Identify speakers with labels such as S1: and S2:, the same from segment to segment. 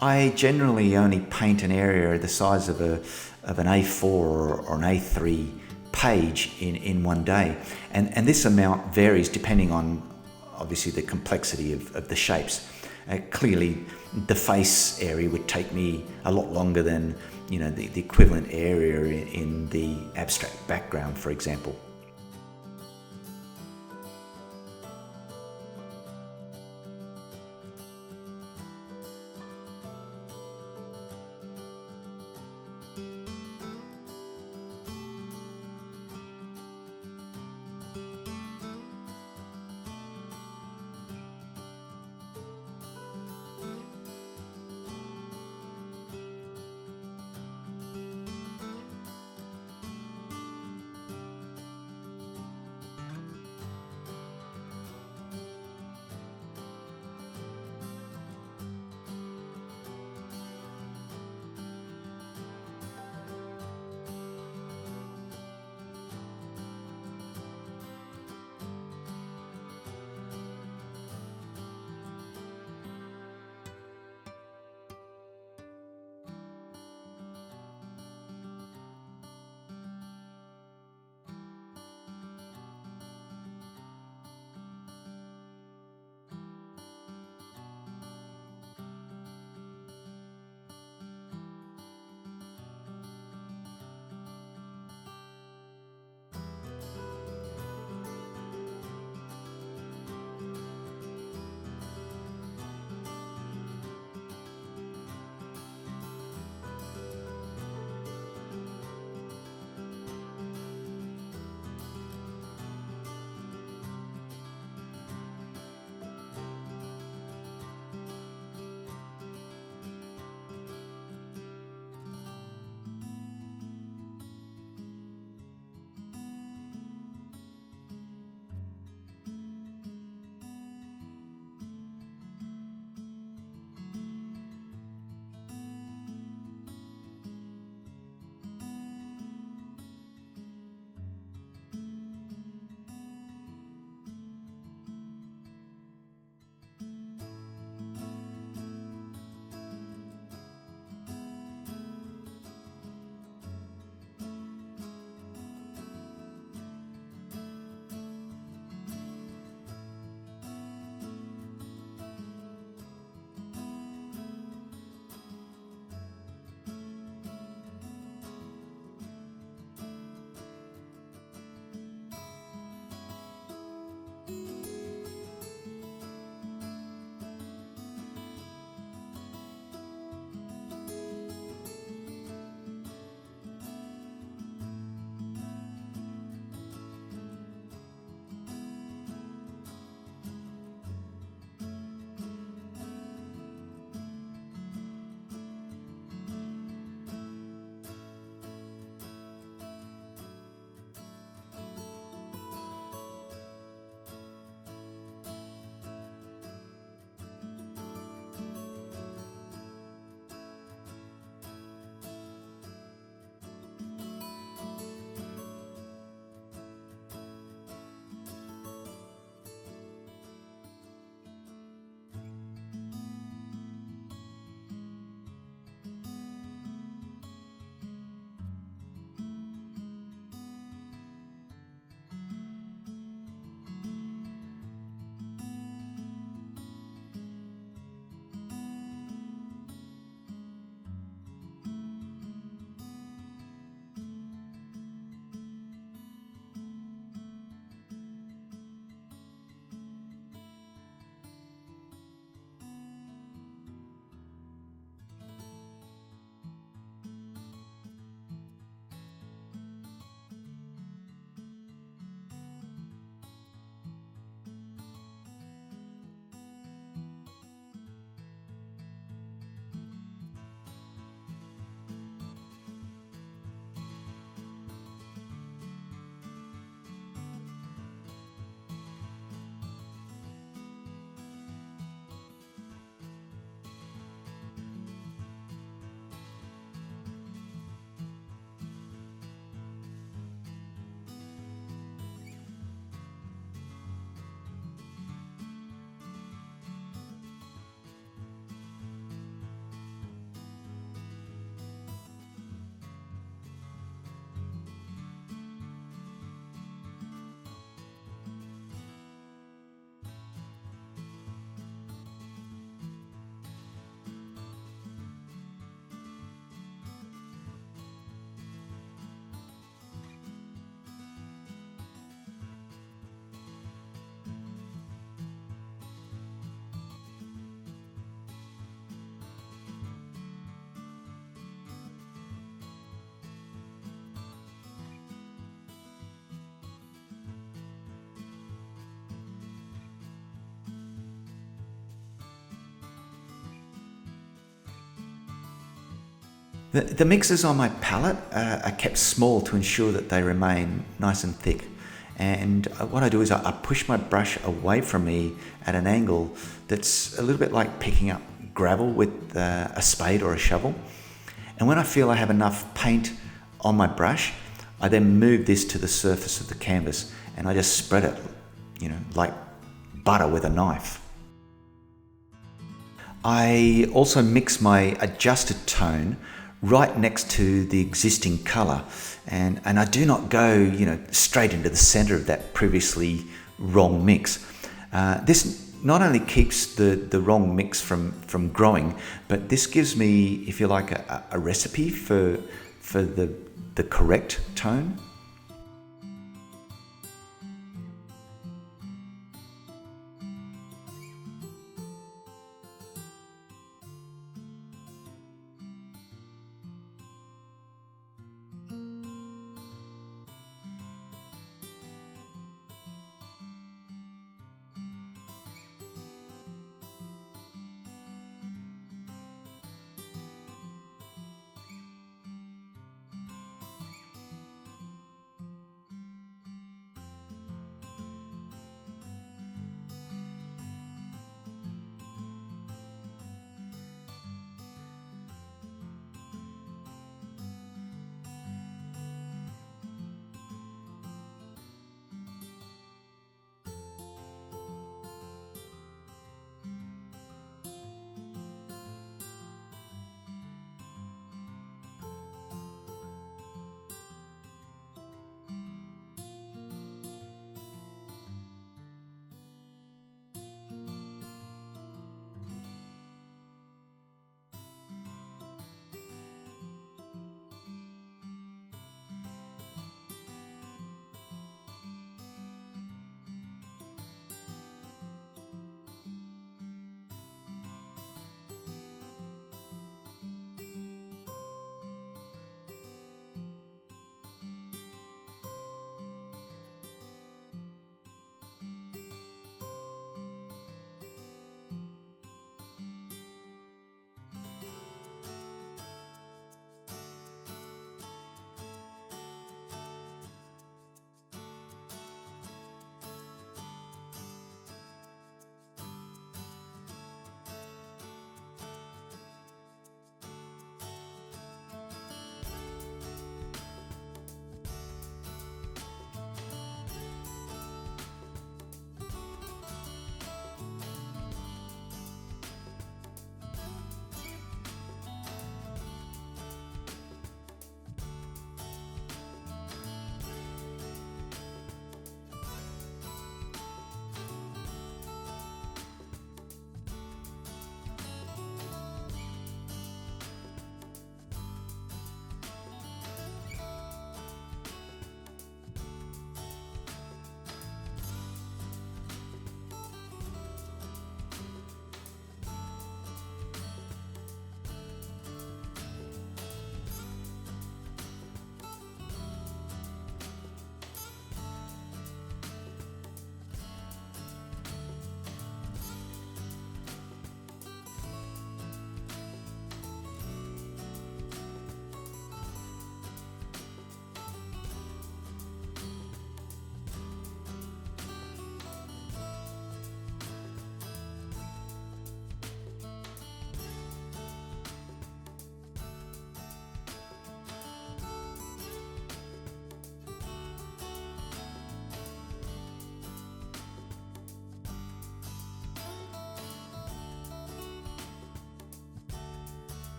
S1: I generally only paint an area the size of an A4 or an A3 page in one day. And this amount varies depending on obviously the complexity of the shapes. Clearly, the face area would take me a lot longer than the equivalent area in the abstract background, for example. The mixes on my palette are kept small to ensure that they remain nice and thick. And what I do is I push my brush away from me at an angle that's a little bit like picking up gravel with a spade or a shovel. And when I feel I have enough paint on my brush, I then move this to the surface of the canvas and I just spread it, like butter with a knife. I also mix my adjusted tone right next to the existing colour, and I do not go straight into the centre of that previously wrong mix. This not only keeps the wrong mix from growing, but this gives me, if you like, a recipe for the correct tone.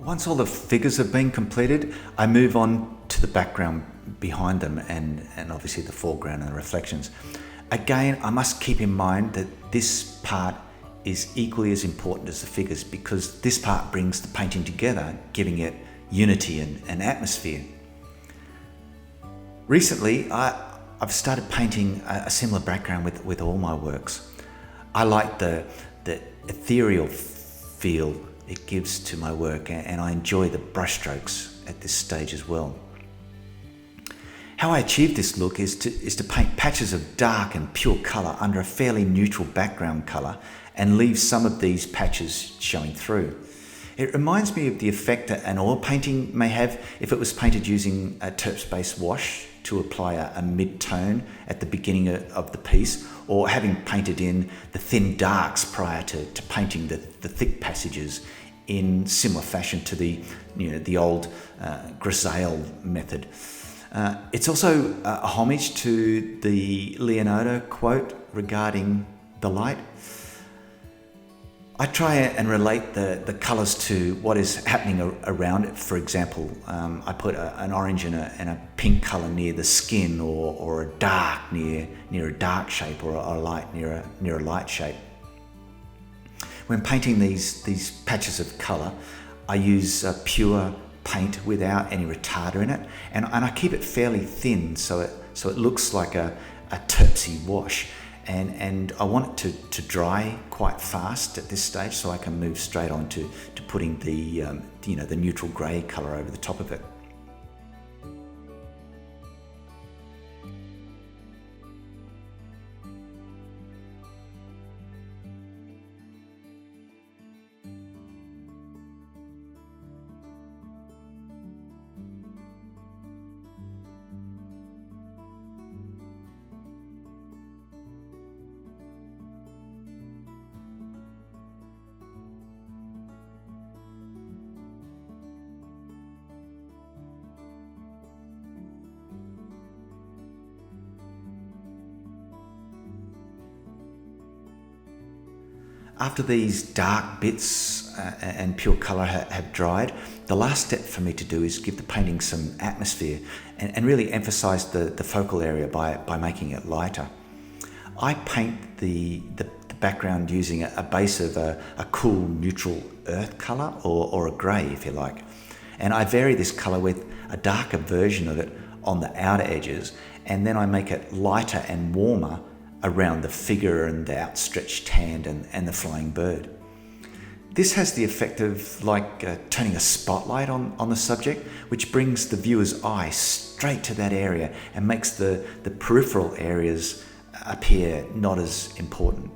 S1: Once all the figures have been completed, I move on to the background behind them and obviously the foreground and the reflections. Again, I must keep in mind that this part is equally as important as the figures, because this part brings the painting together, giving it unity and atmosphere. Recently, I've started painting a similar background with all my works. I like the ethereal feel it gives to my work, and I enjoy the brushstrokes at this stage as well. How I achieve this look is to paint patches of dark and pure colour under a fairly neutral background colour and leave some of these patches showing through. It reminds me of the effect that an oil painting may have if it was painted using a terp-based wash to apply a mid-tone at the beginning of the piece, or having painted in the thin darks prior to painting the thick passages in similar fashion to the old grisaille method. It's also a homage to the Leonardo quote regarding the light. I try and relate the colours to what is happening around it. For example, I put an orange and a pink colour near the skin, or a dark near a dark shape, or a light near a light shape. When painting these patches of colour, I use pure paint without any retarder in it, and I keep it fairly thin so it looks like a terpsy wash. And I want it to dry quite fast at this stage, so I can move straight on to putting the neutral grey colour over the top of it. After these dark bits and pure colour have dried, the last step for me to do is give the painting some atmosphere and really emphasise the focal area by making it lighter. I paint the background using a base of a cool neutral earth colour, or a grey if you like. And I vary this colour with a darker version of it on the outer edges, and then I make it lighter and warmer around the figure and the outstretched hand and the flying bird. This has the effect of turning a spotlight on the subject, which brings the viewer's eye straight to that area and makes the peripheral areas appear not as important.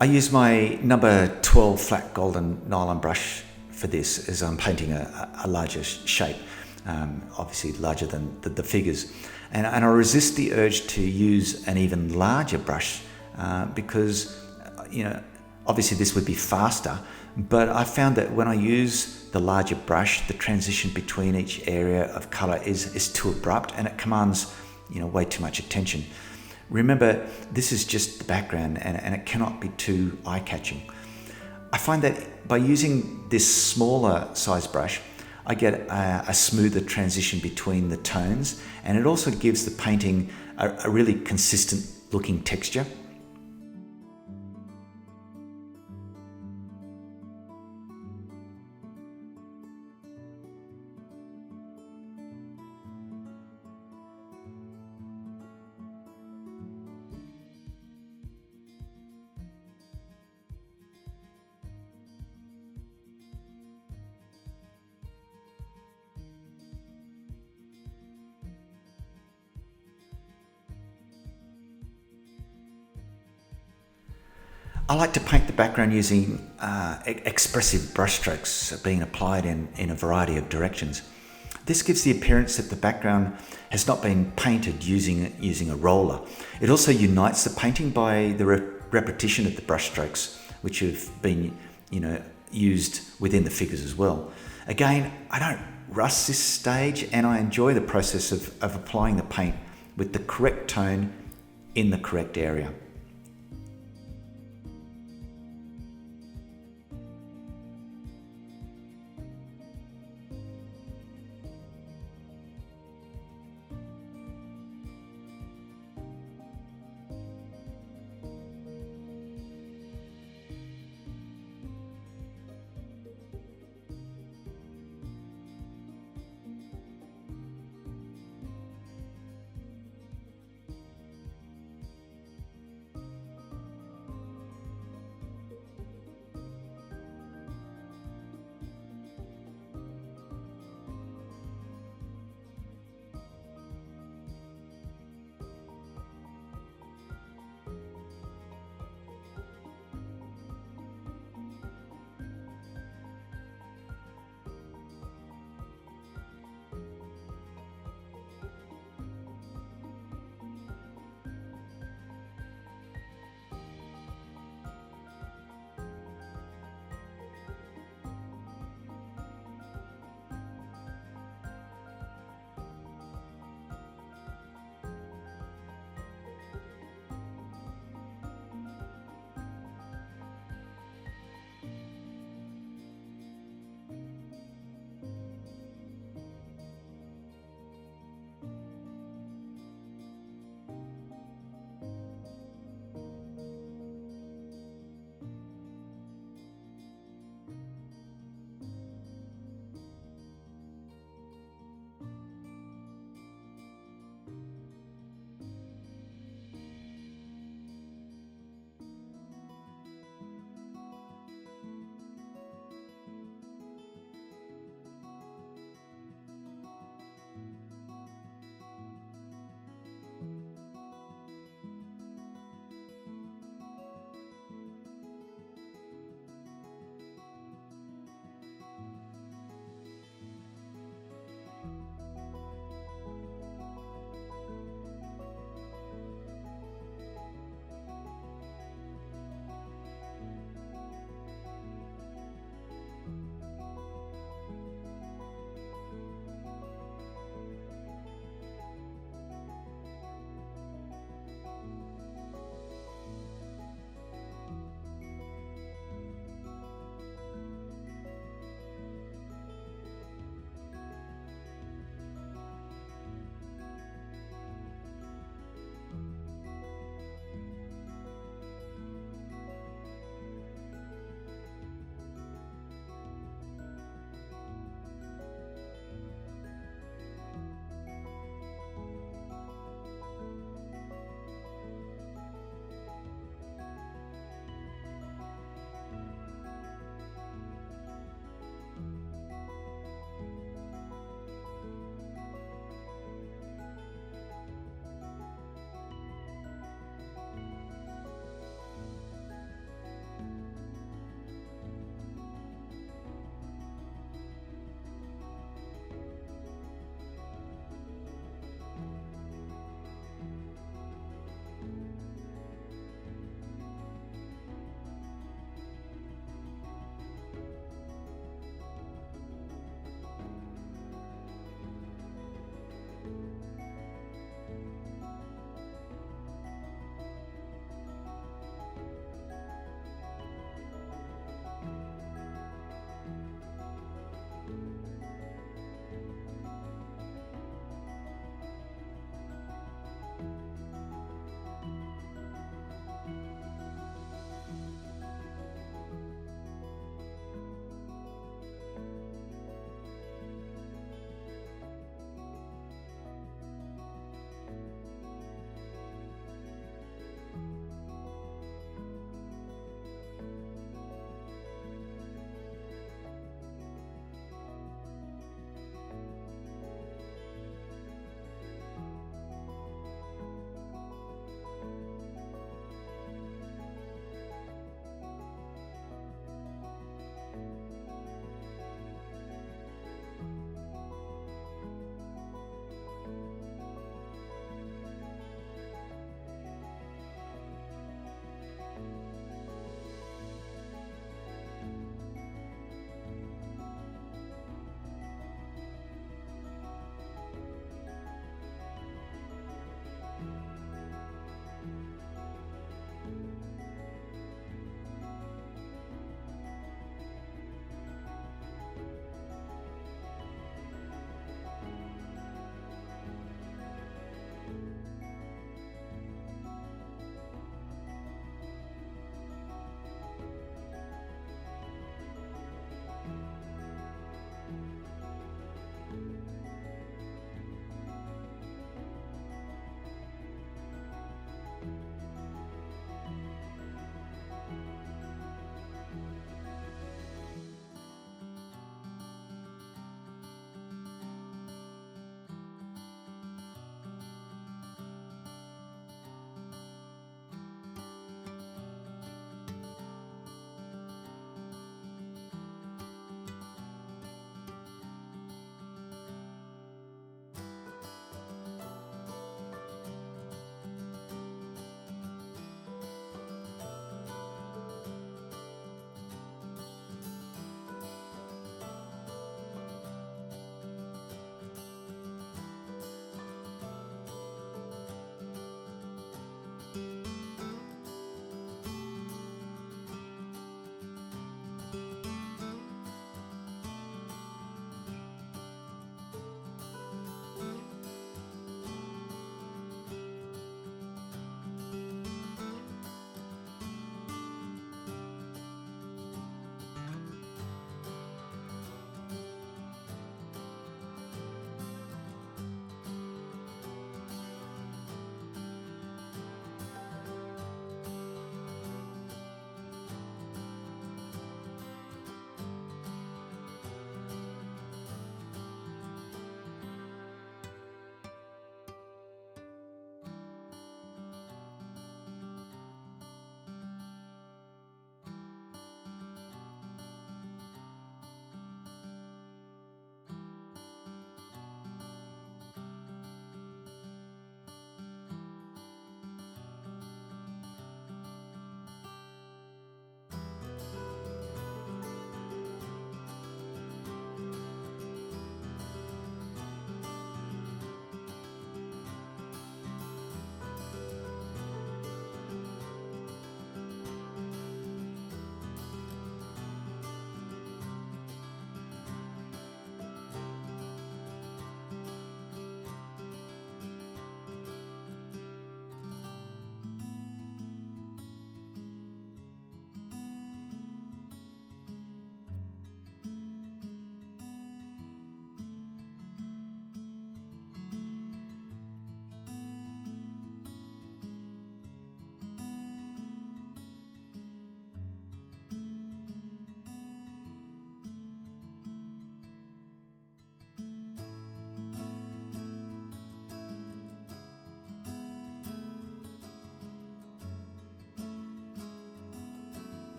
S1: I use my number 12 flat golden nylon brush for this, as I'm painting a larger shape, obviously larger than the figures. And I resist the urge to use an even larger brush because, obviously this would be faster, but I found that when I use the larger brush, the transition between each area of colour is too abrupt, and it commands, way too much attention. Remember, this is just the background, and it cannot be too eye-catching. I find that by using this smaller size brush, I get a smoother transition between the tones, and it also gives the painting a really consistent looking texture. I like to paint the background using expressive brushstrokes being applied in a variety of directions. This gives the appearance that the background has not been painted using a roller. It also unites the painting by the repetition of the brushstrokes, which have been used within the figures as well. Again, I don't rush this stage, and I enjoy the process of applying the paint with the correct tone in the correct area.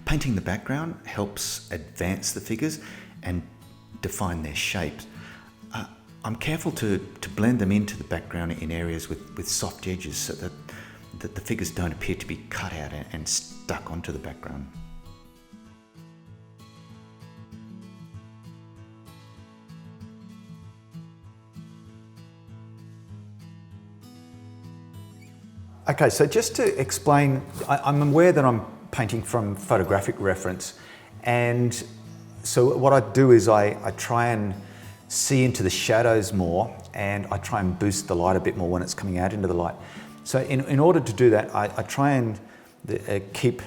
S1: Painting the background helps advance the figures and define their shapes. I'm careful to blend them into the background in areas with soft edges so that the figures don't appear to be cut out and stuck onto the background. Okay, so just to explain, I'm aware that I'm painting from photographic reference, and so what I do is I try and see into the shadows more, and I try and boost the light a bit more when it's coming out into the light. So in order to do that, I try and keep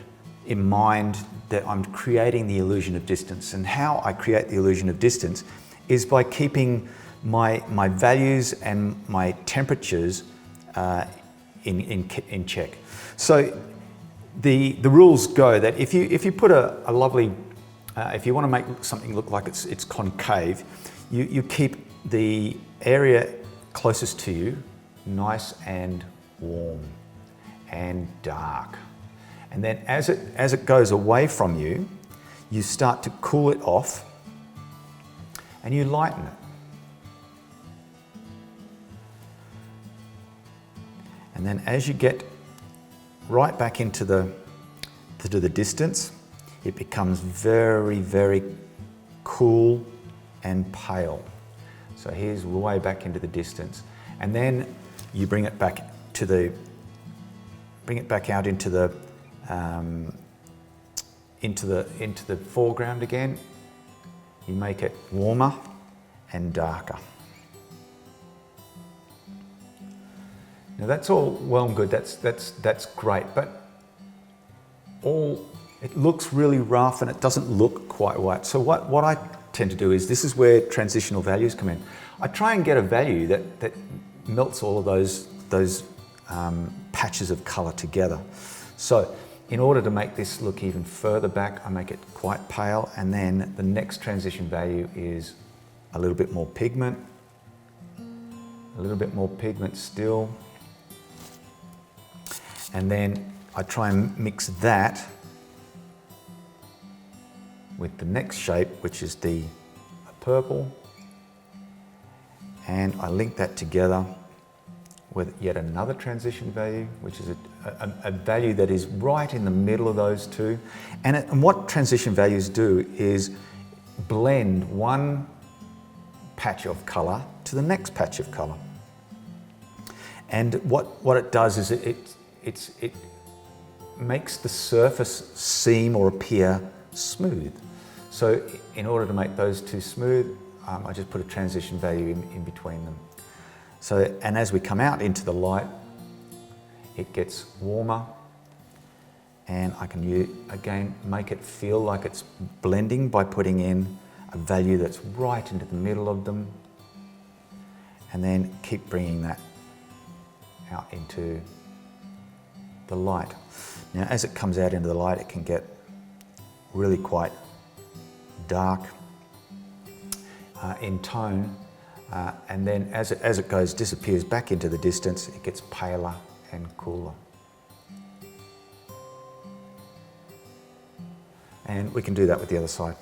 S1: in mind that I'm creating the illusion of distance, and how I create the illusion of distance is by keeping my values and my temperatures in check. So the rules go that if you put a lovely, if you want to make something look like it's concave, you keep the area closest to you nice and warm and dark, and then as it goes away from you, you start to cool it off and you lighten it. And then as you get right back into the distance, it becomes very, very cool and pale. So here's way back into the distance. And then you bring it back out into the foreground again. You make it warmer and darker. Now that's all well and good, that's great, but it looks really rough and it doesn't look quite right. So what I tend to do is, this is where transitional values come in. I try and get a value that melts all of those patches of colour together. So in order to make this look even further back, I make it quite pale, and then the next transition value is a little bit more pigment, a little bit more pigment still. And then I try and mix that with the next shape, which is the purple, and I link that together with yet another transition value, which is a value that is right in the middle of those two. And what transition values do is blend one patch of colour to the next patch of colour. And what it does is it makes the surface seem or appear smooth. So in order to make those two smooth, I just put a transition value in between them. So, and as we come out into the light, it gets warmer, and I can again make it feel like it's blending by putting in a value that's right into the middle of them, and then keep bringing that out into the light. Now as it comes out into the light, it can get really quite dark in tone, and then as it disappears back into the distance, it gets paler and cooler. And we can do that with the other side.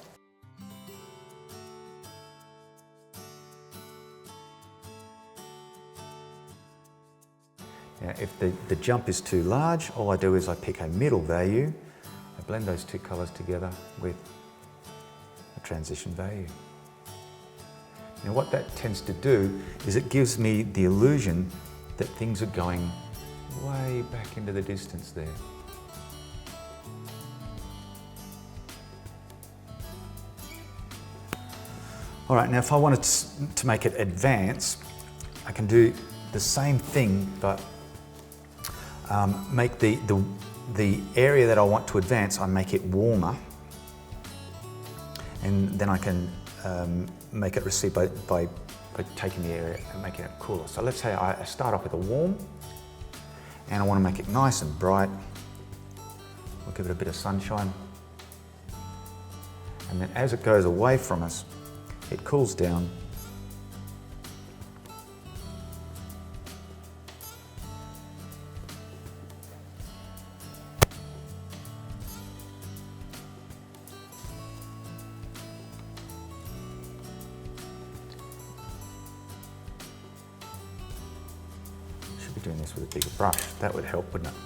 S1: Now, if the jump is too large, all I do is I pick a middle value, I blend those two colours together with a transition value. Now what that tends to do is it gives me the illusion that things are going way back into the distance there. All right, now if I wanted to make it advance, I can do the same thing, but make the area that I want to advance, I make it warmer, and then I can make it recede by taking the area and making it cooler. So let's say I start off with a warm, and I want to make it nice and bright. We'll give it a bit of sunshine, and then as it goes away from us, it cools down. doing this with a bigger brush. That would help, wouldn't it?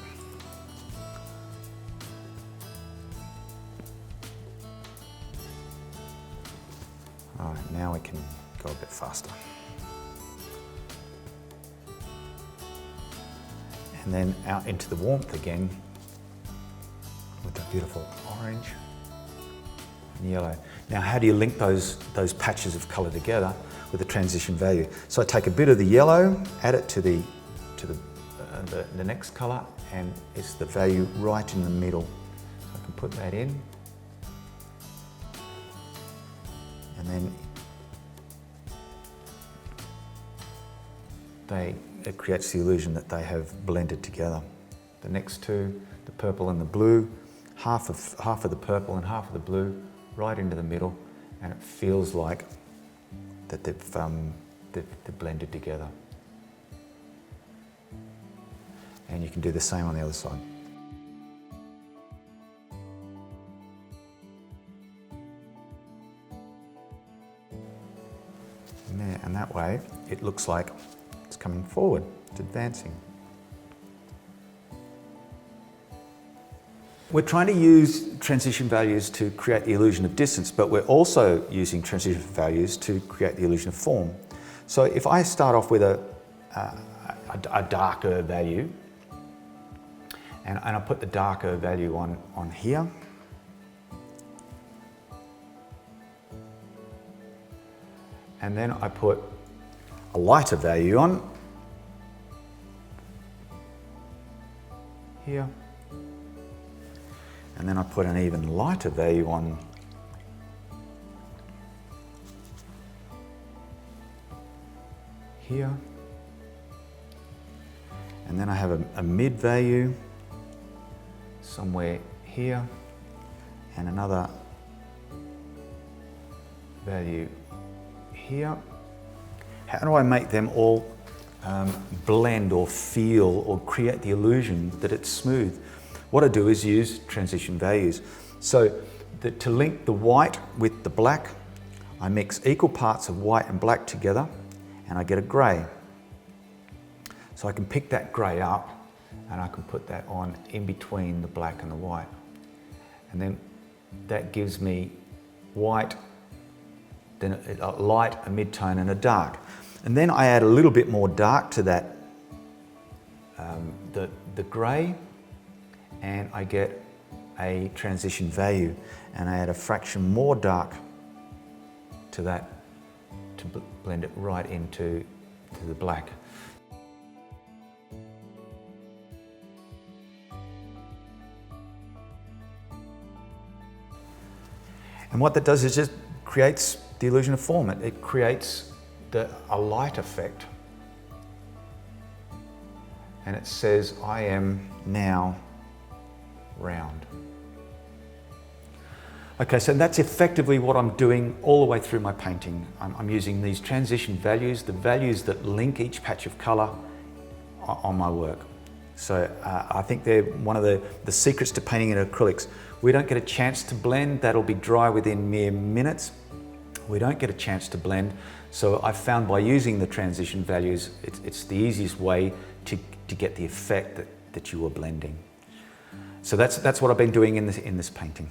S1: All right, now we can go a bit faster. And then out into the warmth again with that beautiful orange and yellow. Now, how do you link those patches of colour together with the transition value? So I take a bit of the yellow, add it to the next colour, and it's the value right in the middle. So I can put that in, and then it creates the illusion that they have blended together. The next two, the purple and the blue, half of the purple and half of the blue, right into the middle, and it feels like that they've blended together. And you can do the same on the other side. And that way, it looks like it's coming forward, it's advancing. We're trying to use transition values to create the illusion of distance, but we're also using transition values to create the illusion of form. So if I start off with a darker value, and I put the darker value on here, and then I put a lighter value on here, and then I put an even lighter value on here, and then I have a mid value somewhere here, and another value here. How do I make them all blend or feel or create the illusion that it's smooth? What I do is use transition values. So to link the white with the black, I mix equal parts of white and black together, and I get a grey. So I can pick that grey up, and I can put that on in between the black and the white. And then that gives me white, then a light, a mid-tone, and a dark. And then I add a little bit more dark to that, the grey, and I get a transition value. And I add a fraction more dark to that to blend it right into the black. And what that does is just creates the illusion of form. It creates a light effect. And it says, I am now round. Okay, so that's effectively what I'm doing all the way through my painting. I'm using these transition values, the values that link each patch of colour on my work. So I think they're one of the secrets to painting in acrylics. We don't get a chance to blend, that'll be dry within mere minutes. We don't get a chance to blend, so I've found by using the transition values, it's the easiest way to get the effect that you are blending. So that's what I've been doing in this painting.